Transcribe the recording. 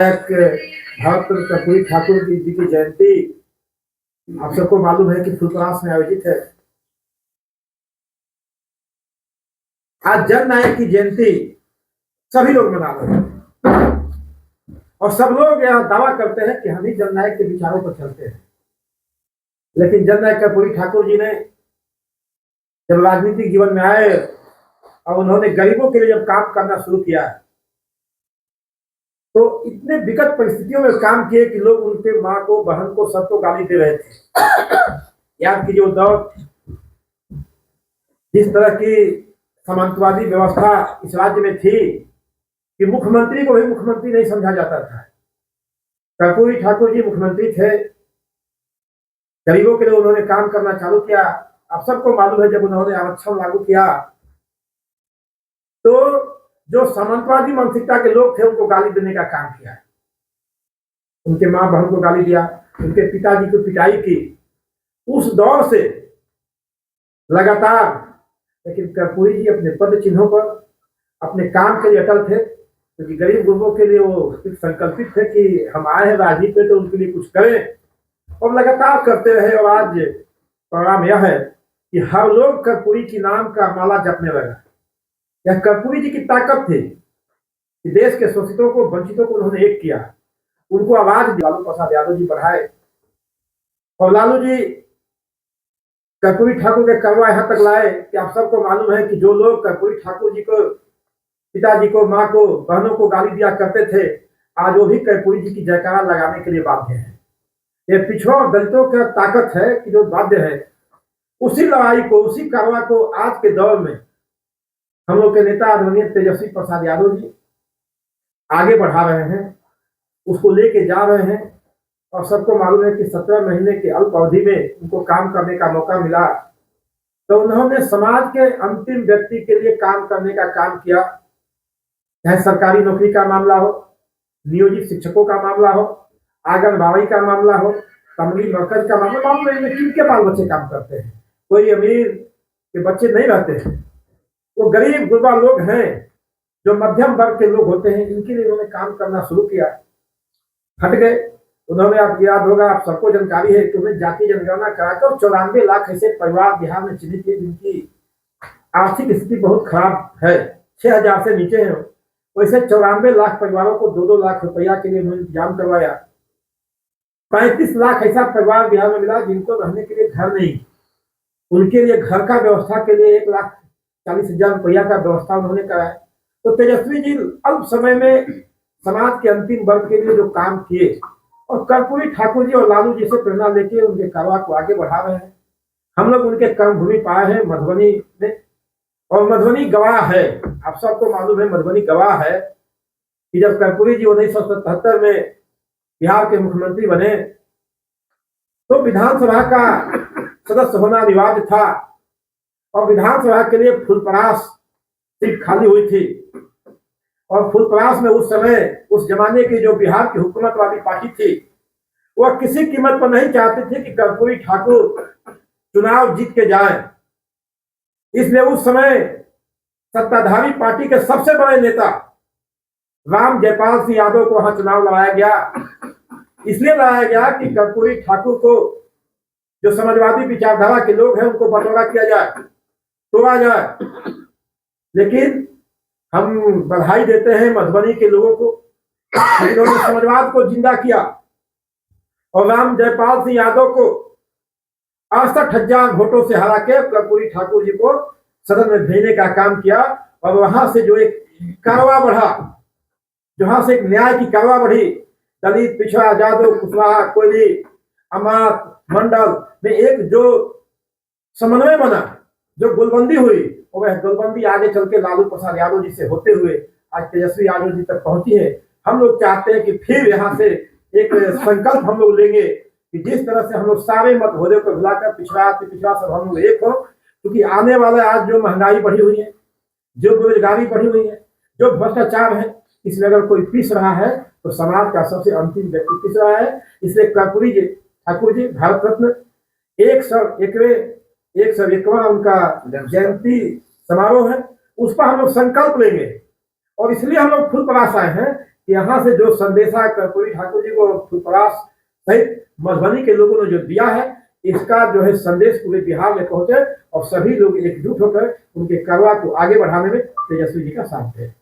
भारत कर्पूरी ठाकुर जी की जयंती आप सबको मालूम है कि फुलपरास में आयोजित है। आज जननायक की जयंती सभी लोग मना रहे हैं और सब लोग यह दावा करते हैं कि हम ही जननायक के विचारों पर चलते हैं। लेकिन जननायक कर्पूरी ठाकुर जी ने जब राजनीतिक जीवन में आए और उन्होंने गरीबों के लिए जब काम करना शुरू किया तो इतने विकट परिस्थितियों में काम किए कि लोग उनके माँ को, बहन को, सबको गाली दे रहे थे। याद की जो दौर जिस तरह की सामंतवादी व्यवस्था इस राज्य में थी कि मुख्यमंत्री को भी मुख्यमंत्री नहीं समझा जाता था। कर्पूरी ठाकुर जी मुख्यमंत्री थे, गरीबों के लिए उन्होंने काम करना चालू किया। आप सबको मालूम है जब उन्होंने आरक्षण लागू किया तो जो सामंतवादी मानसिकता के लोग थे उनको गाली देने का काम किया। उनके माँ बहन को गाली दिया, उनके पिताजी को पिटाई की। उस दौर से लगातार, लेकिन कर्पूरी जी अपने पद चिन्हों पर अपने काम के लिए अटल थे, क्योंकि गरीब गुरबों के लिए वो संकल्पित थे कि हम आए हैं राजनीति पे तो उनके लिए कुछ करें, और लगातार करते रहे। और आज परिणाम यह है कि हर लोग कर्पूरी की नाम का माला जपने लगा। यह कर्पूरी जी की ताकत थी कि देश के शोषितों को, वंचितों को उन्होंने एक किया, उनको आवाज लालू प्रसाद यादव जी बढ़ाए। और लालू जी कर्पूरी ठाकुर के करवा यहाँ तक लाए कि आप सबको मालूम है कि जो लोग कर्पूरी ठाकुर जी को, पिताजी को, माँ को, बहनों को गाली दिया करते थे, आज वो भी कर्पूरी जी की जयकारा लगाने के लिए बाध्य है। ये पिछड़ों दलितों का ताकत है कि जो बाध्य है। उसी लड़ाई को, उसी करवा को आज के दौर में हम लोग के नेता आदरणीय तेजस्वी प्रसाद यादव जी आगे बढ़ा रहे हैं, उसको लेके जा रहे हैं। और सबको मालूम है कि 17 महीने के अल्प अवधि में उनको काम करने का मौका मिला तो उन्होंने समाज के अंतिम व्यक्ति के लिए काम करने का काम किया। चाहे सरकारी नौकरी का मामला हो, नियोजित शिक्षकों का मामला हो, आंगनबाड़ी का मामला हो, तमली मरकज का मामला, किनके बाल बच्चे काम करते हैं। कोई अमीर के बच्चे नहीं रहते हैं, वो गरीब गुरबा लोग हैं जो मध्यम वर्ग के लोग होते हैं, इनके लिए उन्होंने काम करना शुरू किया। हट गए उन्होंने, आपको याद होगा, आप सबको जानकारी है कि उन्हें जाति जनगणना कराकर 94 लाख ऐसे परिवार बिहार में चिन्हित किए जिनकी आर्थिक स्थिति बहुत खराब है, 6000 से नीचे है। वैसे 94 लाख परिवारों को 2-2 लाख रुपया के लिए उन्होंने इंतजाम करवाया। 35 लाख ऐसा परिवार बिहार में मिला जिनको रहने के लिए घर नहीं, उनके लिए घर का व्यवस्था के लिए 1,40,000 रुपया का व्यवस्था उन्होंने कराया। तो तेजस्वी जी अल्प समय में समाज के अंतिम वर्ग के लिए जो काम किए, और कर्पूरी ठाकुर जी और लालू जी से प्रेरणा लेके उनके करवा को आगे बढ़ा रहे हैं। हम लोग उनके कर्मभूमि पाए हैं मधुबनी में, और मधुबनी गवाह है, आप सबको मालूम है मधुबनी गवाह है कि जब कर्पूरी जी 1977 में बिहार के मुख्यमंत्री बने तो विधानसभा का सदस्य होना अनिवार्य था, और विधानसभा के लिए फुलपरास सीट खाली हुई थी। और फुलपरास में उस समय, उस जमाने की जो बिहार की हुकूमत वाली पार्टी थी, वह किसी कीमत पर नहीं चाहती थी कि कर्पूरी ठाकुर चुनाव जीत के जाए। इसलिए उस समय सत्ताधारी पार्टी के सबसे बड़े नेता राम जयपाल सिंह यादव को वहां चुनाव लड़ाया गया। इसलिए लड़ाया गया कि कर्पूरी ठाकुर को, जो समाजवादी विचारधारा के लोग हैं, उनको बटोरा किया जाए, तोड़ा जाए। लेकिन हम बधाई देते हैं मधुबनी के लोगों को, जिन्होंने समाजवाद को जिंदा किया और राम जयपाल सिंह यादव को 68,000 वोटों से हरा के कर्पूरी ठाकुर जी को सदन में भेजने का काम किया। और वहां से जो एक कारवा बढ़ा, जहां से एक न्याय की कारवा बढ़ी, दलित, पिछड़ा, जादव, कुशवाहा, कोयली, अमात, मंडल में एक जो समन्वय बना, जो गोलबंदी हुई, और वह गोलबंदी आगे चल के लालू प्रसाद यादव जी से होते हुए आज तेजस्वी यादव जी तक पहुंची है। हम लोग चाहते हैं कि फिर यहाँ से एक संकल्प हम लोग लेंगे कि जिस तरह से हम लोग सारे मतभेदों को भुलाकर पिछड़ा सब हम लोग एक हो, क्योंकि आने वाला आज जो महंगाई बढ़ी हुई है, जो बेरोजगारी बढ़ी हुई है, जो भ्रष्टाचार है, इसमें अगर कोई पिस रहा है तो समाज का सबसे अंतिम व्यक्ति पिस रहा है। इसलिए कर्पूरी जी ठाकुर जी भारत रत्न 101वां उनका जयंती समारोह है, उस पर हम लोग संकल्प लेंगे। और इसलिए हम लोग फुलपरास आए हैं यहाँ से जो संदेशा कर्पूरी ठाकुर जी को फुलपरास सहित मधुबनी के लोगों ने जो दिया है, इसका जो है संदेश पूरे बिहार में पहुंचे और सभी लोग एकजुट होकर उनके करवा को आगे बढ़ाने में तेजस्वी जी का साथ दें।